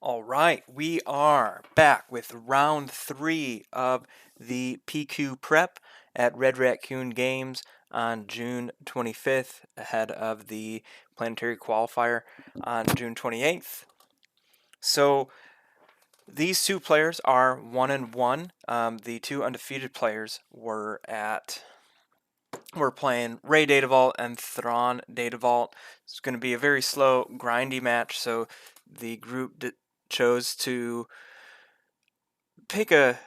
All right, we are back with round 3 of the PQ prep at Red Raccoon Games on June 25th, ahead of the planetary qualifier on June 28th. So these two players are 1-1. The two undefeated players were playing Ray Data Vault and Thrawn Data Vault. It's going to be a very slow, grindy match, so the group chose to pick a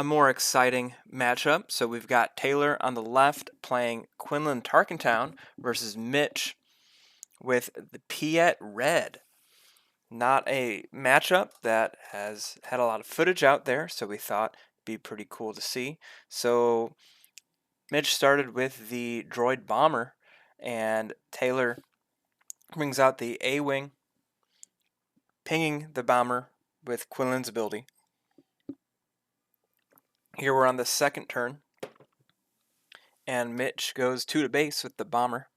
more exciting matchup. So we've got Taylor on the left playing Quinlan Tarkintown versus Mitch with the Piett Red. Not a matchup that has had a lot of footage out there, so we thought it'd be pretty cool to see. So Mitch started with the droid bomber, and Taylor brings out the A-wing, pinging the bomber with Quinlan's ability. Here we're on the second turn, and Mitch goes 2 to base with the bomber.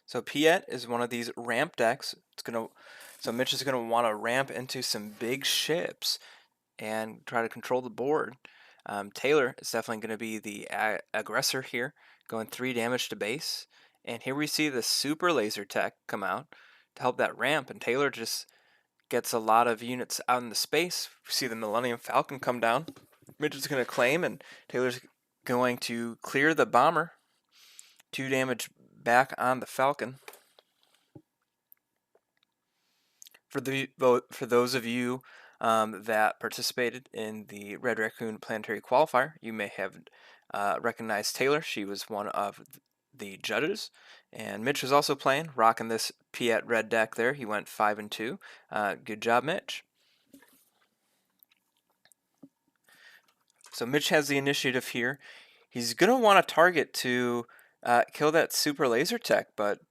So Piett is one of these ramp decks. So Mitch is gonna want to ramp into some big ships and try to control the board. Taylor is definitely going to be the aggressor here, going 3 damage to base. And here we see the super laser tech come out to help that ramp, and Taylor just gets a lot of units out in the space. We see the Millennium Falcon come down. Mitch is going to claim, and Taylor's going to clear the bomber. 2 damage back on the Falcon. For those of you that participated in the Red Raccoon Planetary Qualifier, you may have recognized Taylor. She was one of the judges, and Mitch was also playing, rocking this Piett red deck there. He went 5-2. Good job, Mitch. So Mitch has the initiative here. He's going to want a target to kill that super laser tech, but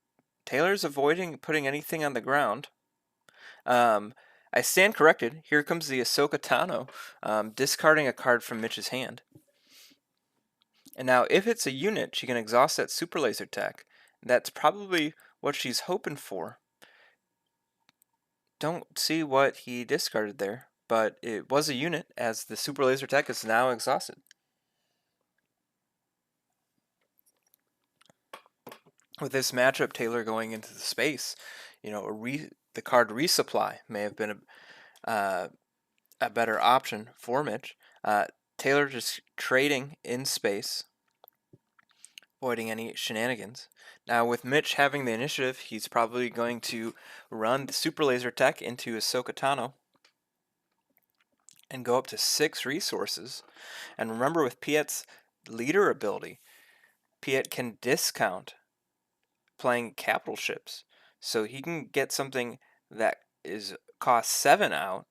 Taylor's avoiding putting anything on the ground. I stand corrected. Here comes the Ahsoka Tano, discarding a card from Mitch's hand. And now, if it's a unit, she can exhaust that super laser tech. That's probably what she's hoping for. Don't see what he discarded there, but it was a unit, as the super laser tech is now exhausted. With this matchup, Taylor going into the space, the card resupply may have been a better option for Mitch. Taylor just trading in space, avoiding any shenanigans. Now, with Mitch having the initiative, he's probably going to run the super laser tech into Ahsoka Tano and go up to 6 resources. And remember, with Piett's leader ability, Piett can discount playing capital ships, so he can get something that is cost 7 out.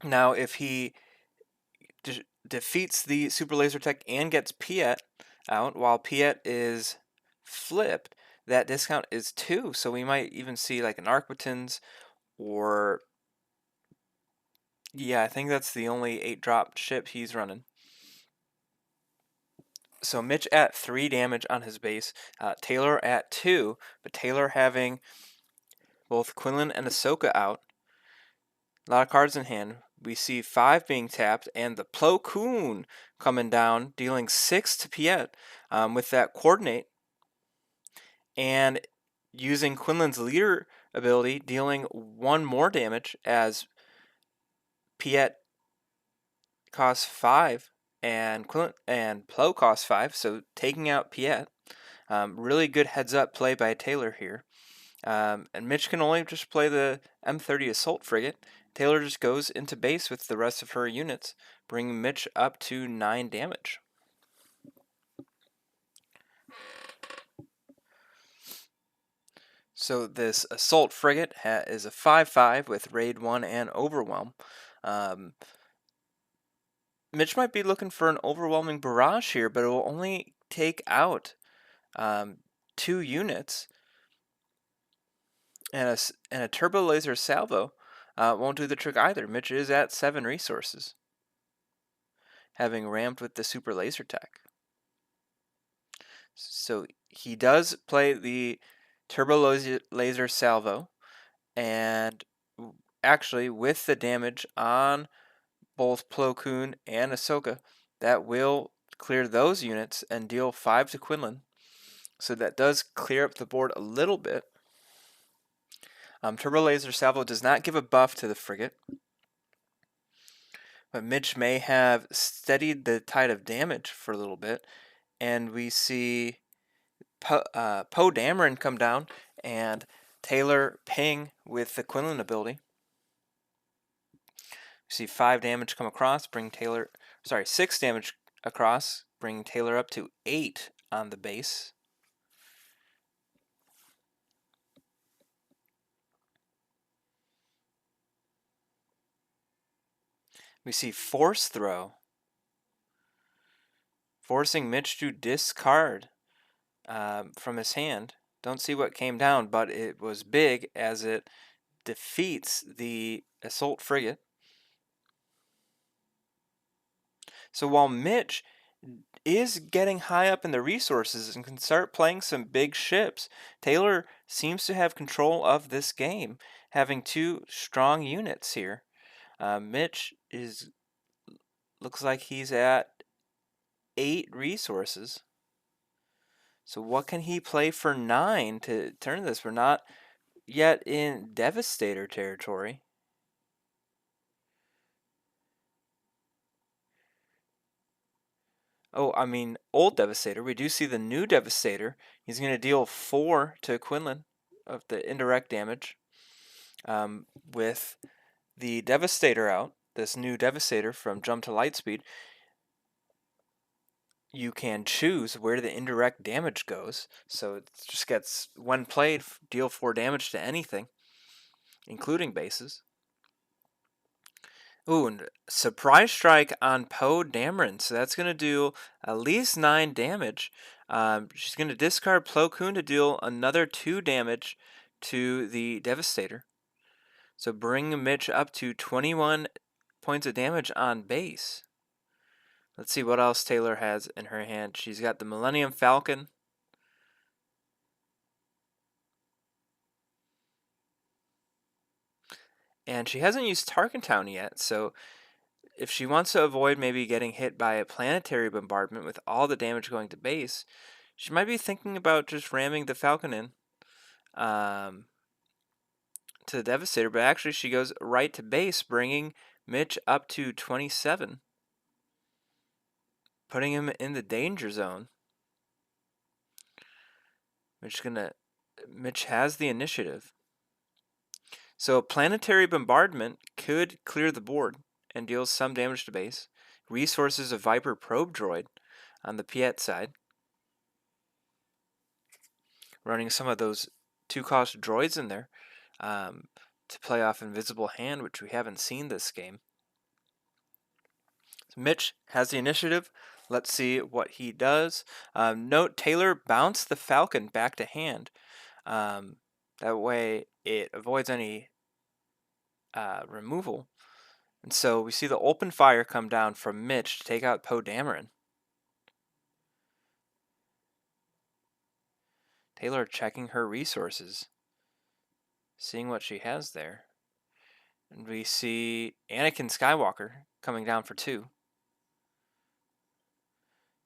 Now, if he defeats the super laser tech and gets Piett out while Piett is flipped, that discount is 2. So we might even see like an Arquitens, or yeah, I think that's the only 8-drop ship he's running. So Mitch at 3 damage on his base, Taylor at 2, but Taylor having both Quinlan and Ahsoka out. A lot of cards in hand. We see 5 being tapped, and the Plo Koon coming down, dealing 6 to Piett with that coordinate, and using Quinlan's leader ability, dealing 1 more damage, as Piett costs 5 and Plo costs 5, so taking out Piett. Really good heads up play by Taylor here. And Mitch can only just play the M30 Assault Frigate. Taylor just goes into base with the rest of her units, bringing Mitch up to 9 damage. So this Assault Frigate is a 5/5 with Raid 1 and Overwhelm. Mitch might be looking for an overwhelming barrage here, but it will only take out 2 units. And a turbo laser salvo won't do the trick either. Mitch is at 7 resources, having ramped with the super laser tech. So he does play the turbo laser salvo, and actually with the damage on both Plo Koon and Ahsoka, that will clear those units and deal 5 to Quinlan. So that does clear up the board a little bit. Turbo Laser Salvo does not give a buff to the frigate, but Mitch may have steadied the tide of damage for a little bit, and we see Poe Dameron come down and Taylor ping with the Quinlan ability. We see 5 damage come across, bring Taylor, 6 damage across, bring Taylor up to 8 on the base. We see Force Throw, forcing Mitch to discard from his hand. Don't see what came down, but it was big as it defeats the assault frigate. So while Mitch is getting high up in the resources and can start playing some big ships, Taylor seems to have control of this game, having 2 strong units here. Mitch looks like he's at 8 resources. So what can he play for 9 to turn this? We're not yet in Devastator territory. Oh, I mean, old Devastator. We do see the new Devastator. He's going to deal 4 to Quinlan of the indirect damage. With the Devastator out, this new Devastator from Jump to Lightspeed, you can choose where the indirect damage goes. So it just gets, when played, deal 4 damage to anything, including bases. Ooh, and Surprise Strike on Poe Dameron. So that's going to do at least 9 damage. She's going to discard Plo Koon to deal another 2 damage to the Devastator. So bring Mitch up to 21 points of damage on base. Let's see what else Taylor has in her hand. She's got the Millennium Falcon. And she hasn't used Tarkintown yet, so if she wants to avoid maybe getting hit by a planetary bombardment with all the damage going to base, she might be thinking about just ramming the Falcon in to the Devastator, but actually she goes right to base, bringing Mitch up to 27, putting him in the danger zone. Mitch has the initiative. So planetary bombardment could clear the board and deals some damage to base. Resources of Viper probe droid on the Piett side, running some of those 2-cost droids in there to play off Invisible Hand, which we haven't seen this game. So Mitch has the initiative. Let's see what he does. Note Taylor bounced the Falcon back to hand. That way it avoids any removal. And so we see the open fire come down from Mitch to take out Poe Dameron. Taylor checking her resources, seeing what she has there. And we see Anakin Skywalker coming down for 2.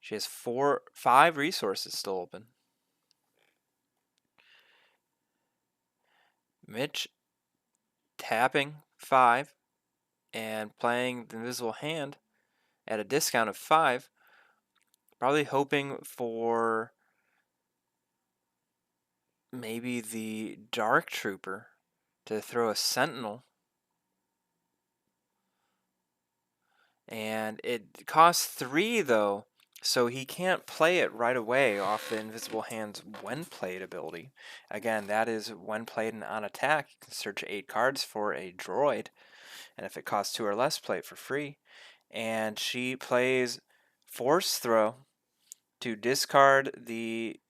She has 5 resources still open. Mitch tapping 5 and playing the Invisible Hand at a discount of 5. Probably hoping for maybe the Dark Trooper to throw a Sentinel. And it costs 3 though, so he can't play it right away off the Invisible Hand's when played ability. Again, that is when played and on attack. You can search 8 cards for a droid, and if it costs 2 or less, play it for free. And she plays Force Throw to discard the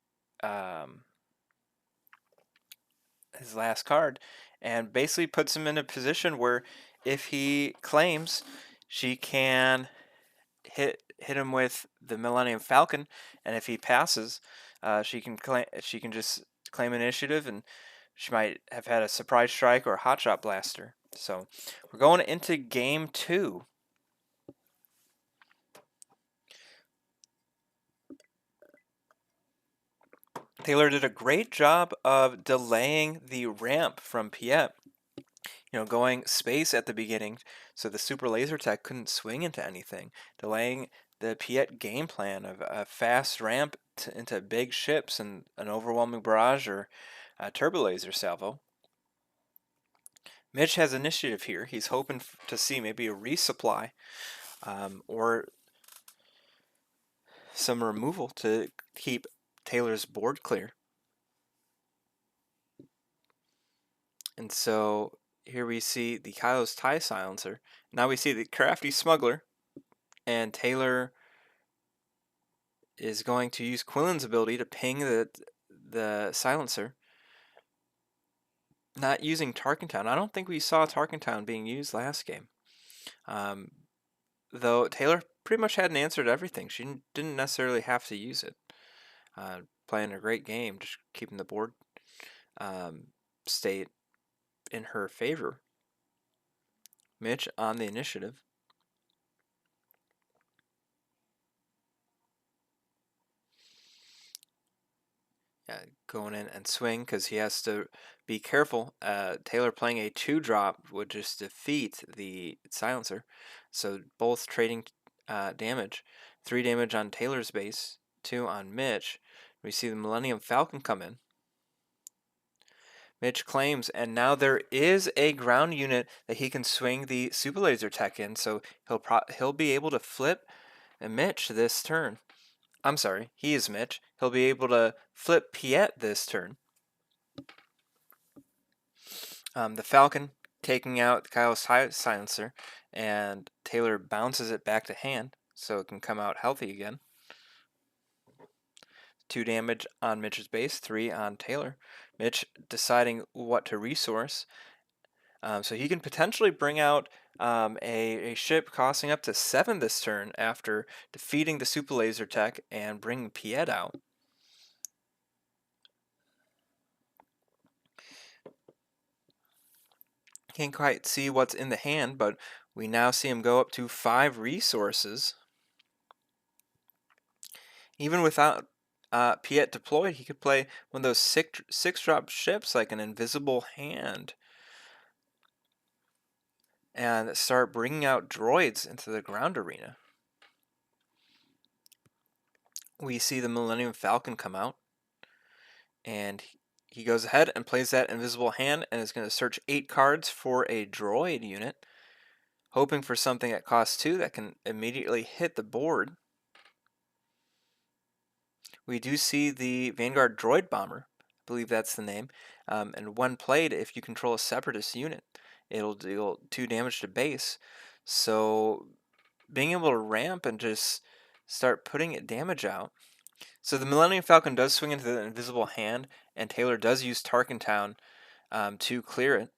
his last card, and basically puts him in a position where if he claims, she can hit him with the Millennium Falcon, and if he passes, she can just claim initiative, and she might have had a surprise strike or a hotshot blaster. So we're going into game 2. Taylor did a great job of delaying the ramp from Piett, going space at the beginning so the super laser tech couldn't swing into anything, delaying the Piett game plan of a fast ramp into big ships and an overwhelming barrage or a turbo laser salvo. Mitch has initiative here. He's hoping to see maybe a resupply or some removal to keep Taylor's board clear. And so here we see the Kylo's TIE silencer. Now we see the crafty smuggler, and Taylor is going to use Quinlan's ability to ping the silencer. Not using Tarkintown. I don't think we saw Tarkintown being used last game. Though Taylor pretty much had an answer to everything. She didn't necessarily have to use it. Playing a great game, just keeping the board state in her favor. Mitch on the initiative. Going in and swing because he has to be careful. Taylor playing a 2-drop would just defeat the silencer. So both trading damage. 3 damage on Taylor's base, 2 on Mitch. We see the Millennium Falcon come in. Mitch claims, and now there is a ground unit that he can swing the super laser tech in, so he'll be able to flip Mitch this turn. I'm sorry, he is Mitch. He'll be able to flip Piett this turn. The Falcon taking out Kyle's silencer, and Taylor bounces it back to hand so it can come out healthy again. 2 damage on Mitch's base, 3 on Taylor. Mitch deciding what to resource. So he can potentially bring out a ship costing up to 7 this turn after defeating the super laser tech and bringing Piett out. Can't quite see what's in the hand, but we now see him go up to 5 resources. Even without Piett deployed, he could play one of those 6-drop ships like an invisible hand and start bringing out droids into the ground arena. We see the Millennium Falcon come out, and he goes ahead and plays that invisible hand and is going to search 8 cards for a droid unit, hoping for something that costs 2 that can immediately hit the board. We do see the Vanguard Droid Bomber, I believe that's the name, and when played, if you control a Separatist unit, it'll deal 2 damage to base. So being able to ramp and just start putting damage out. So the Millennium Falcon does swing into the invisible hand, and Taylor does use Tarkintown to clear it.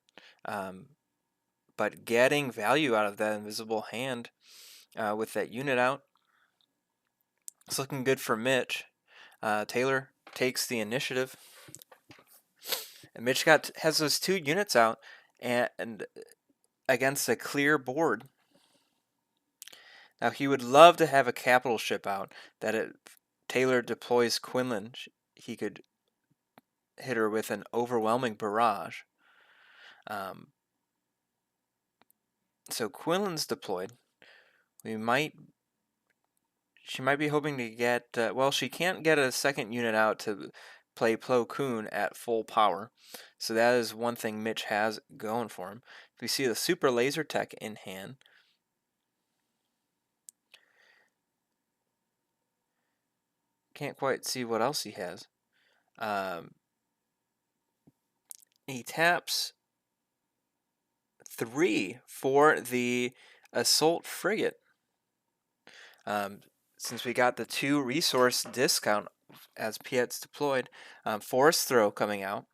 But getting value out of that invisible hand with that unit out, it's looking good for Mitch. Taylor takes the initiative, and Mitch has those 2 units out and against a clear board. Now he would love to have a capital ship out that Taylor deploys Quinlan. He could hit her with an overwhelming barrage. So Quinlan's deployed. She might be hoping to get, she can't get a second unit out to play Plo Koon at full power. So that is one thing Mitch has going for him. We see the super laser tech in hand. Can't quite see what else he has. He taps 3 for the assault frigate. Since we got the 2 resource discount as Piett's deployed, Force Throw coming out.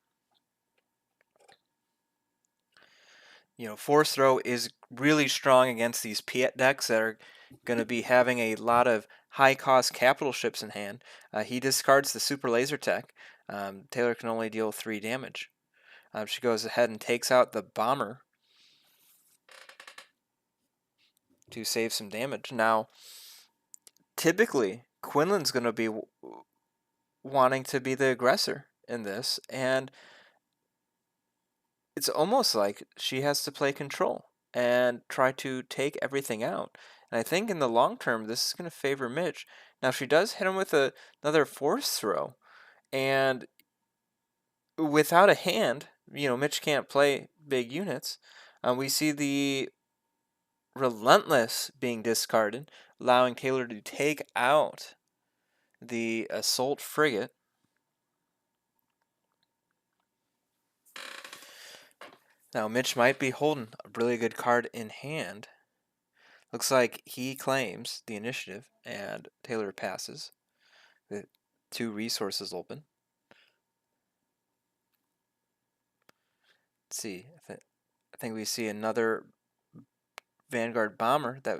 Force Throw is really strong against these Piett decks that are going to be having a lot of high-cost capital ships in hand. He discards the super laser tech. Taylor can only deal 3 damage. She goes ahead and takes out the bomber to save some damage. Now, typically, Quinlan's going to be wanting to be the aggressor in this, and it's almost like she has to play control and try to take everything out. And I think in the long term, this is going to favor Mitch. Now, she does hit him with another force throw, and without a hand, Mitch can't play big units. We see the Relentless being discarded, allowing Taylor to take out the assault frigate. Now, Mitch might be holding a really good card in hand. Looks like he claims the initiative, and Taylor passes with 2 resources open. Let's see. I think we see another Vanguard bomber. I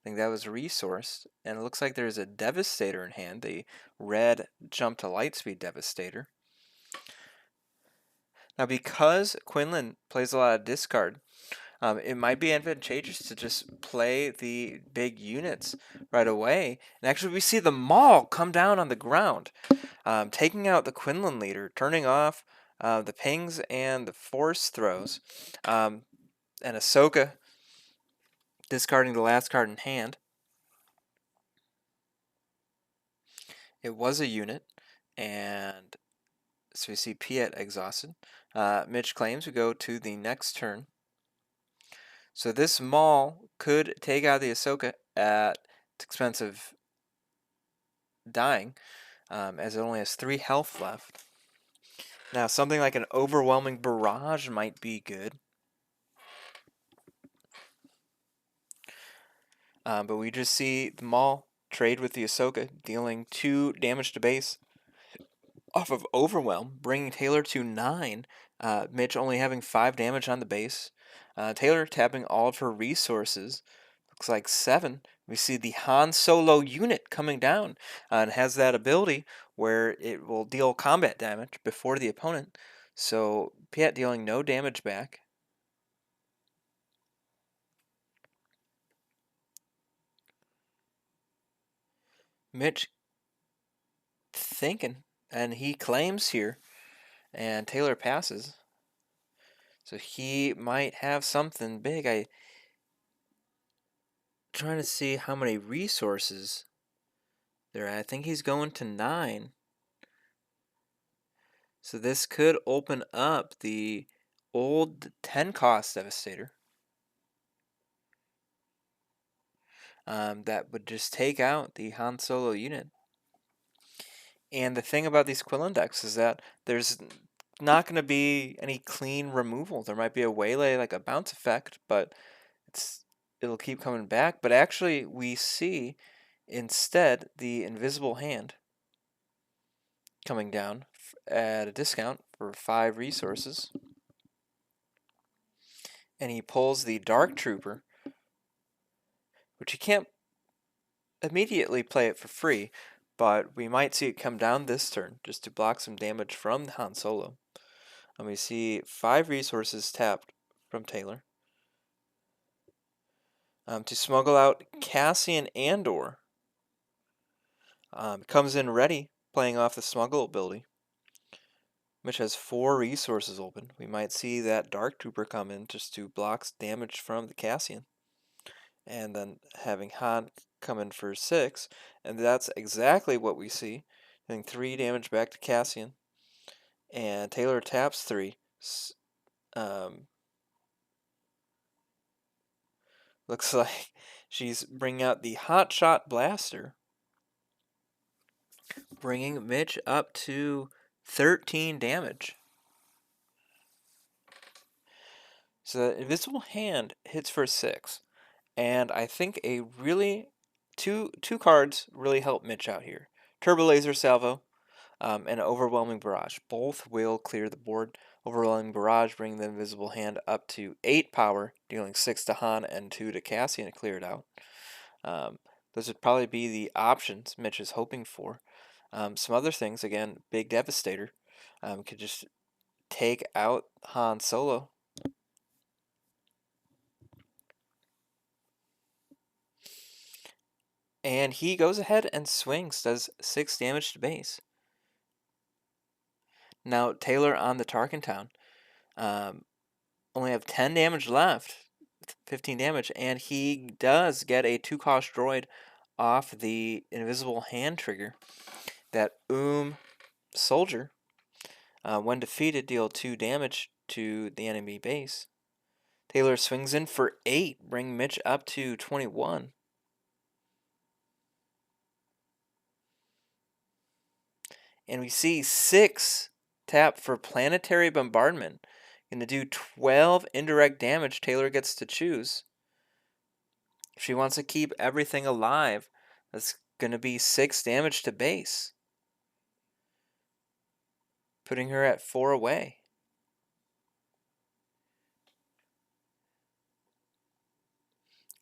think that was resourced, and it looks like there's a Devastator in hand, the red jump to lightspeed Devastator. Now, because Quinlan plays a lot of discard, it might be advantageous to just play the big units right away. And actually, we see the Maul come down on the ground, taking out the Quinlan leader, turning off the pings and the force throws, and Ahsoka discarding the last card in hand. It was a unit, and so we see Piett exhausted. Mitch claims we go to the next turn. So this Maul could take out the Ahsoka at expense of dying, as it only has 3 health left. Now, something like an overwhelming barrage might be good. But we just see the Maul trade with the Ahsoka, dealing 2 damage to base off of Overwhelm, bringing Taylor to 9. Mitch only having 5 damage on the base. Taylor tapping all of her resources. Looks like 7. We see the Han Solo unit coming down, and has that ability where it will deal combat damage before the opponent. So Piett dealing no damage back. Mitch thinking, and he claims here, and Taylor passes. So he might have something big. I trying to see how many resources there are. I think he's going to 9. So this could open up the old 10 cost Devastator. That would just take out the Han Solo unit. And the thing about these Quinlan decks is that there's not going to be any clean removal. There might be a waylay, like a bounce effect, but it'll keep coming back. But actually, we see instead the Invisible Hand coming down at a discount for 5 resources. And he pulls the Dark Trooper, which he can't immediately play it for free, but we might see it come down this turn just to block some damage from Han Solo. And we see 5 resources tapped from Taylor. To smuggle out Cassian Andor. Comes in ready, playing off the smuggle ability, which has 4 resources open. We might see that Dark Trooper come in just to block damage from the Cassian. And then having Han come in for 6, and that's exactly what we see. Doing 3 damage back to Cassian, and Taylor taps 3. Looks like she's bringing out the Hot Shot Blaster, bringing Mitch up to 13 damage. So the Invisible Hand hits for 6. And I think a really two cards really help Mitch out here. Turbo Laser Salvo and Overwhelming Barrage. Both will clear the board. Overwhelming Barrage bringing the Invisible Hand up to 8 power, dealing 6 to Han and 2 to Cassian to clear it out. Those would probably be the options Mitch is hoping for. Some other things, again, big Devastator. Could just take out Han Solo. And he goes ahead and swings, does 6 damage to base. Now, Taylor on the Tarkintown. Only have 10 damage left. 15 damage. And he does get a 2-cost droid off the invisible hand trigger. That soldier, when defeated, deal 2 damage to the enemy base. Taylor swings in for 8, bring Mitch up to 21. And we see 6 tap for planetary bombardment. Going to do 12 indirect damage. Taylor gets to choose. If she wants to keep everything alive, that's going to be 6 damage to base, putting her at 4 away.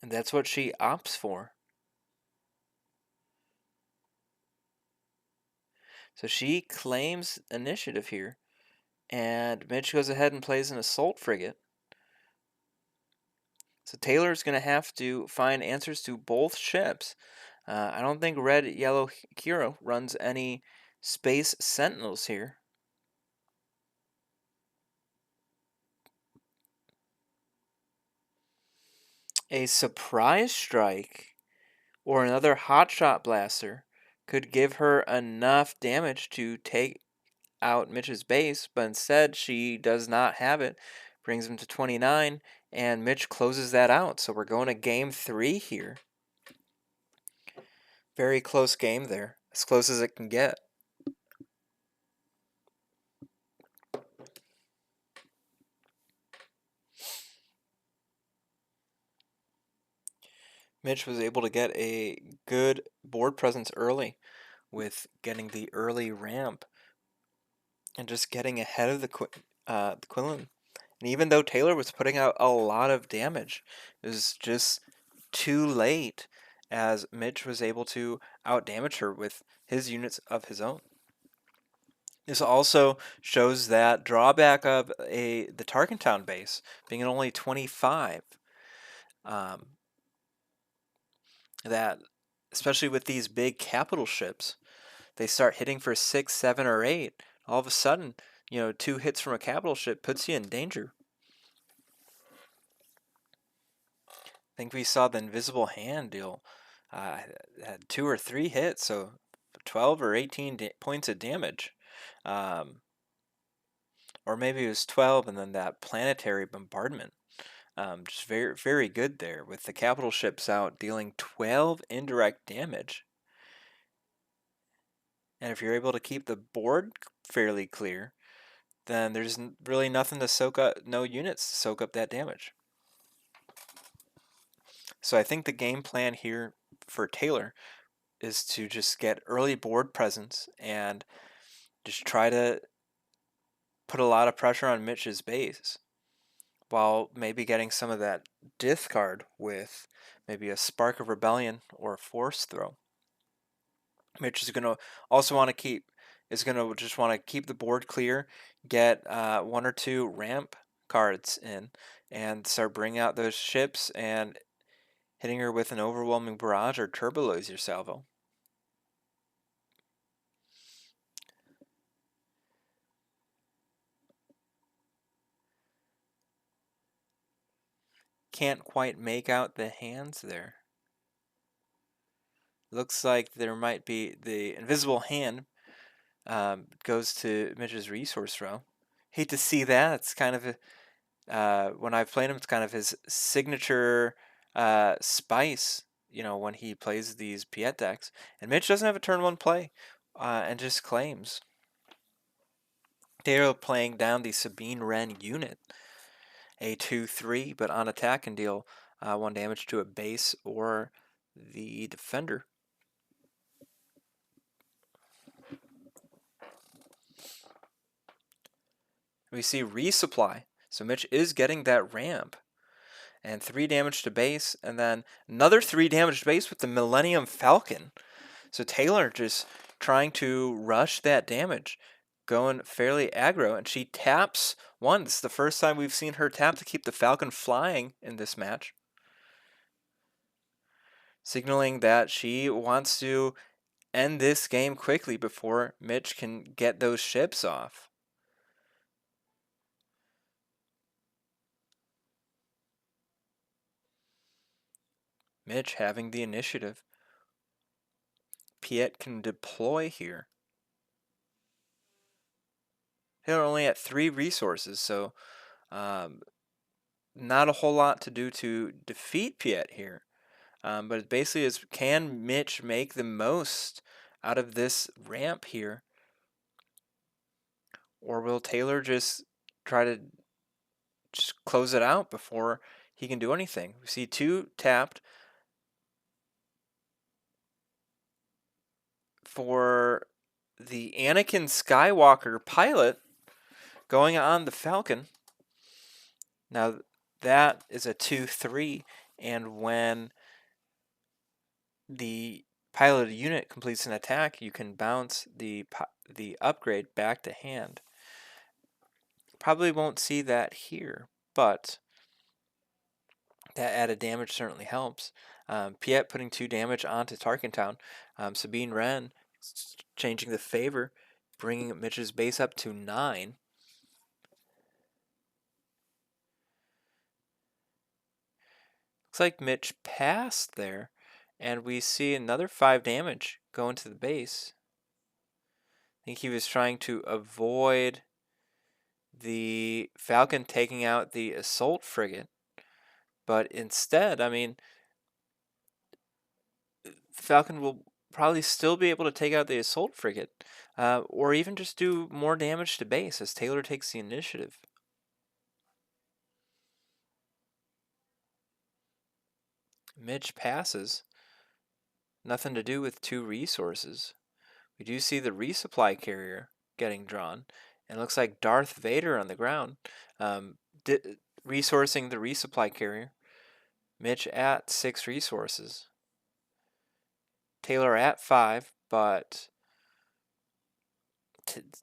And that's what she opts for. So she claims initiative here. And Mitch goes ahead and plays an assault frigate. So Taylor's going to have to find answers to both ships. I don't think Red Yellow Hero runs any Space Sentinels here. A surprise strike or another hotshot blaster could give her enough damage to take out Mitch's base, but instead she does not have it. Brings him to 29, and Mitch closes that out. So we're going to game 3 here. Very close game there, as close as it can get. Mitch was able to get a good board presence early with getting the early ramp and just getting ahead of the Quinlan. And even though Taylor was putting out a lot of damage, it was just too late as Mitch was able to outdamage her with his units of his own. This also shows that drawback of the Tarkintown base being at only 25. That, especially with these big capital ships, they start hitting for 6, 7, or 8. All of a sudden, 2 hits from a capital ship puts you in danger. I think we saw the invisible hand deal had 2 or 3 hits, so 12 or 18 points of damage. Or maybe it was 12 and then that planetary bombardment. Just very, very good there with the capital ships out dealing 12 indirect damage. And if you're able to keep the board fairly clear, then there's really nothing to soak up, no units to soak up that damage. So I think the game plan here for Taylor is to just get early board presence and just try to put a lot of pressure on Mitch's base while maybe getting some of that discard with maybe a Spark of Rebellion or a Force Throw. Mitch is going to also want to just want to keep the board clear, get 1 or 2 ramp cards in, and start bringing out those ships and hitting her with an overwhelming barrage or turbo laser salvo. Can't quite make out the hands there. Looks like there might be the invisible hand goes to Mitch's resource row. Hate to see that. It's kind of when I've played him, it's kind of his signature spice. When he plays these Piett decks, and Mitch doesn't have a turn 1 play, and just claims. Taylor playing down the Sabine Wren unit, a 2/3, but on attack can deal 1 damage to a base or the defender. We see resupply, so Mitch is getting that ramp, and 3 damage to base, and then another 3 damage to base with the Millennium Falcon. So Taylor just trying to rush that damage, going fairly aggro, and she taps one. This is the first time we've seen her tap to keep the Falcon flying in this match, signaling that she wants to end this game quickly before Mitch can get those ships off. Mitch having the initiative. Piett can deploy here. They're only at 3 resources, so not a whole lot to do to defeat Piett here. But it basically is, can Mitch make the most out of this ramp here? Or will Taylor just try to just close it out before he can do anything? We see 2 tapped for the Anakin Skywalker pilot going on the Falcon. Now that is a 2-3, and when the piloted unit completes an attack, you can bounce the upgrade back to hand. Probably won't see that here, but that added damage certainly helps. Piett putting 2 damage onto Tarkintown. Sabine Wren changing the favor, bringing Mitch's base up to 9. Looks like Mitch passed there, and we see another 5 damage going to the base. I think he was trying to avoid the Falcon taking out the assault frigate, but instead, I mean, the Falcon will probably still be able to take out the assault frigate, or even just do more damage to base as Taylor takes the initiative. Mitch passes. Nothing to do with 2 resources. We do see the resupply carrier getting drawn, and it looks like Darth Vader on the ground, resourcing the resupply carrier. Mitch at 6 resources. Taylor at 5, but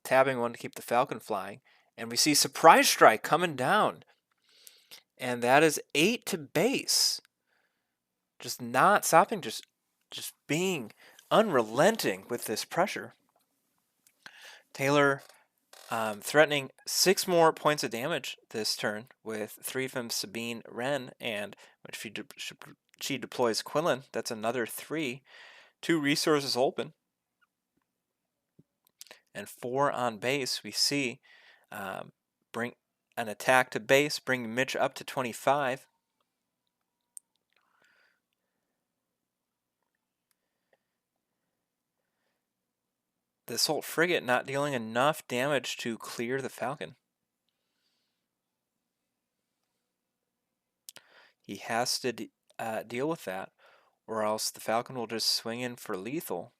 tabbing one to keep the Falcon flying. And we see Surprise Strike coming down. And that is 8 to base. Just not stopping, just being unrelenting with this pressure. Taylor threatening 6 more points of damage this turn with 3 from Sabine Wren, and if she deploys Quinlan, that's another 3. 2 resources open. And 4 on base. We see bring an attack to base, bring Mitch up to 25. The assault frigate not dealing enough damage to clear the Falcon. He has to deal with that, or else the Falcon will just swing in for lethal.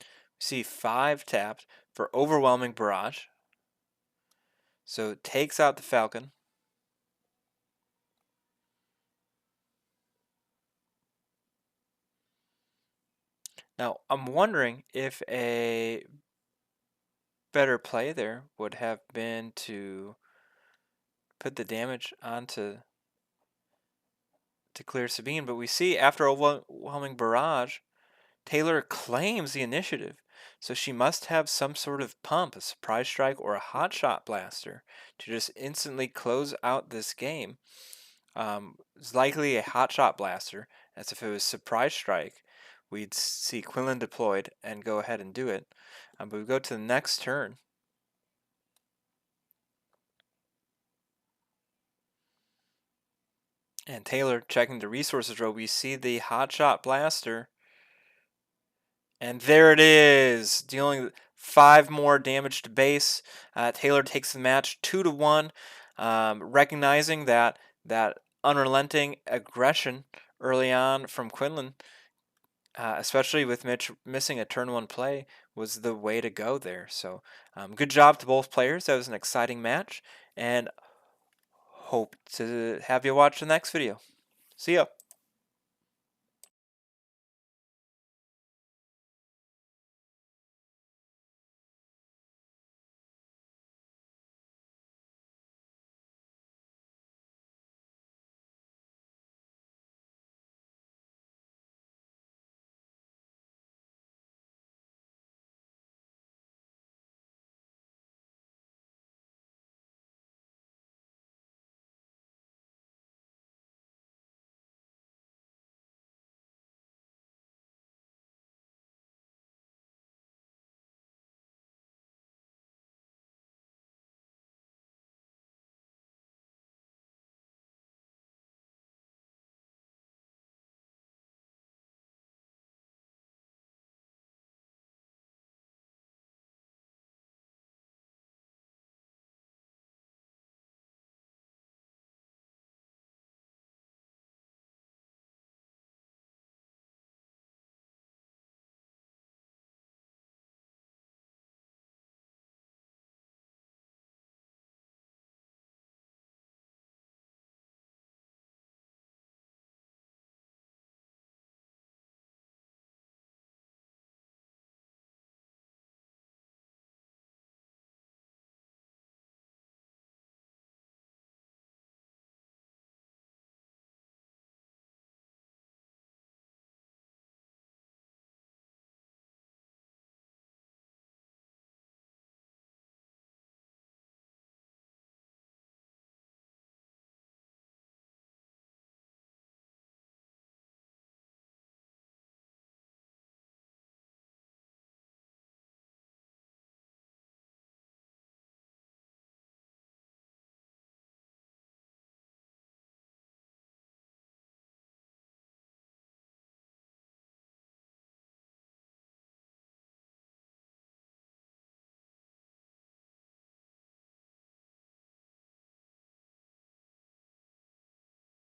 We see 5 tapped for overwhelming barrage. So it takes out the Falcon. Now, I'm wondering if a better play there would have been to put the damage onto to clear Sabine, but we see after overwhelming barrage, Taylor claims the initiative, so she must have some sort of pump, a surprise strike, or a hotshot blaster to just instantly close out this game. It's likely a hotshot blaster, as if it was surprise strike, we'd see Quinlan deployed and go ahead and do it. But we go to the next turn. And Taylor checking the resources row, we see the hotshot blaster. And there it is, dealing 5 more damage to base. Taylor takes the match 2-1, recognizing that unrelenting aggression early on from Quinlan, especially with Mitch missing a turn 1 play, was the way to go there. So good job to both players. That was an exciting match. And hope to have you watch the next video. See ya.